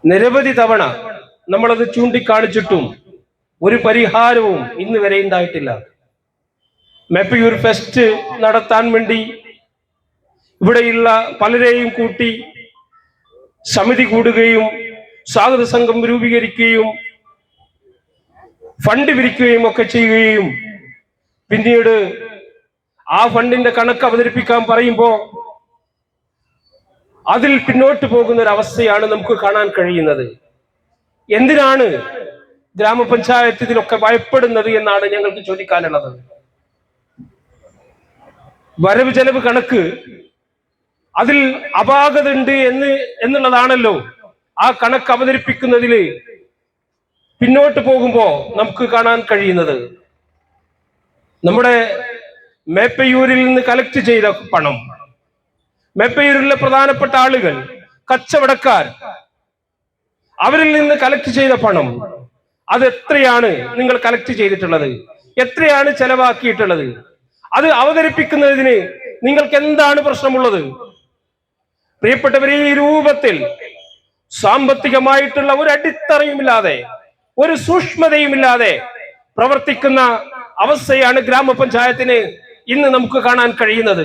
നിരവധി തവണ നമ്മളത് ചൂണ്ടിക്കാണിച്ചിട്ടും ഒരു പരിഹാരവും ഇന്ന് വരെ ഉണ്ടായിട്ടില്ല. മേപ്പയൂർ ഫെസ്റ്റ് നടത്താൻ വേണ്ടി ഇവിടെയുള്ള പലരെയും കൂട്ടി സമിതി കൂടുകയും സ്വാഗത സംഘം രൂപീകരിക്കുകയും ഫണ്ട് പിരിക്കുകയും ഒക്കെ ചെയ്യുകയും പിന്നീട് ആ ഫണ്ടിന്റെ കണക്ക് അവതരിപ്പിക്കാൻ പറയുമ്പോൾ അതിൽ പിന്നോട്ട് പോകുന്ന ഒരു അവസ്ഥയാണ് നമുക്ക് കാണാൻ കഴിയുന്നത്. എന്തിനാണ് ഗ്രാമപഞ്ചായത്ത് ഇതിലൊക്കെ ഭയപ്പെടുന്നത് എന്നാണ് ഞങ്ങൾക്ക് ചോദിക്കാനുള്ളത്. വരവ് ചെലവ് കണക്ക് അതിൽ അപാകത ഉണ്ട് എന്നുള്ളതാണല്ലോ ആ കണക്ക് അവതരിപ്പിക്കുന്നതിൽ പിന്നോട്ട് പോകുമ്പോ നമുക്ക് കാണാൻ കഴിയുന്നത്. നമ്മുടെ മേപ്പയൂരിൽ നിന്ന് കളക്ട് ചെയ്ത പണം, മേപ്പയൂരിലെ പ്രധാനപ്പെട്ട ആളുകൾ, കച്ചവടക്കാർ, അവരിൽ നിന്ന് കളക്ട് ചെയ്ത പണം, അത് എത്രയാണ് നിങ്ങൾ കളക്ട് ചെയ്തിട്ടുള്ളത്? എത്രയാണ് ചെലവാക്കിയിട്ടുള്ളത്? അത് അവതരിപ്പിക്കുന്നതിന് നിങ്ങൾക്ക് എന്താണ് പ്രശ്നമുള്ളത്? പ്രിയപ്പെട്ടവരെ, ഈ രൂപത്തിൽ സാമ്പത്തികമായിട്ടുള്ള ഒരു അടിത്തറയുമില്ലാതെ, ഒരു സൂക്ഷ്മതയുമില്ലാതെ പ്രവർത്തിക്കുന്ന അവസ്ഥയാണ് ഗ്രാമപഞ്ചായത്തിന് ഇന്ന് നമുക്ക് കാണാൻ കഴിയുന്നത്.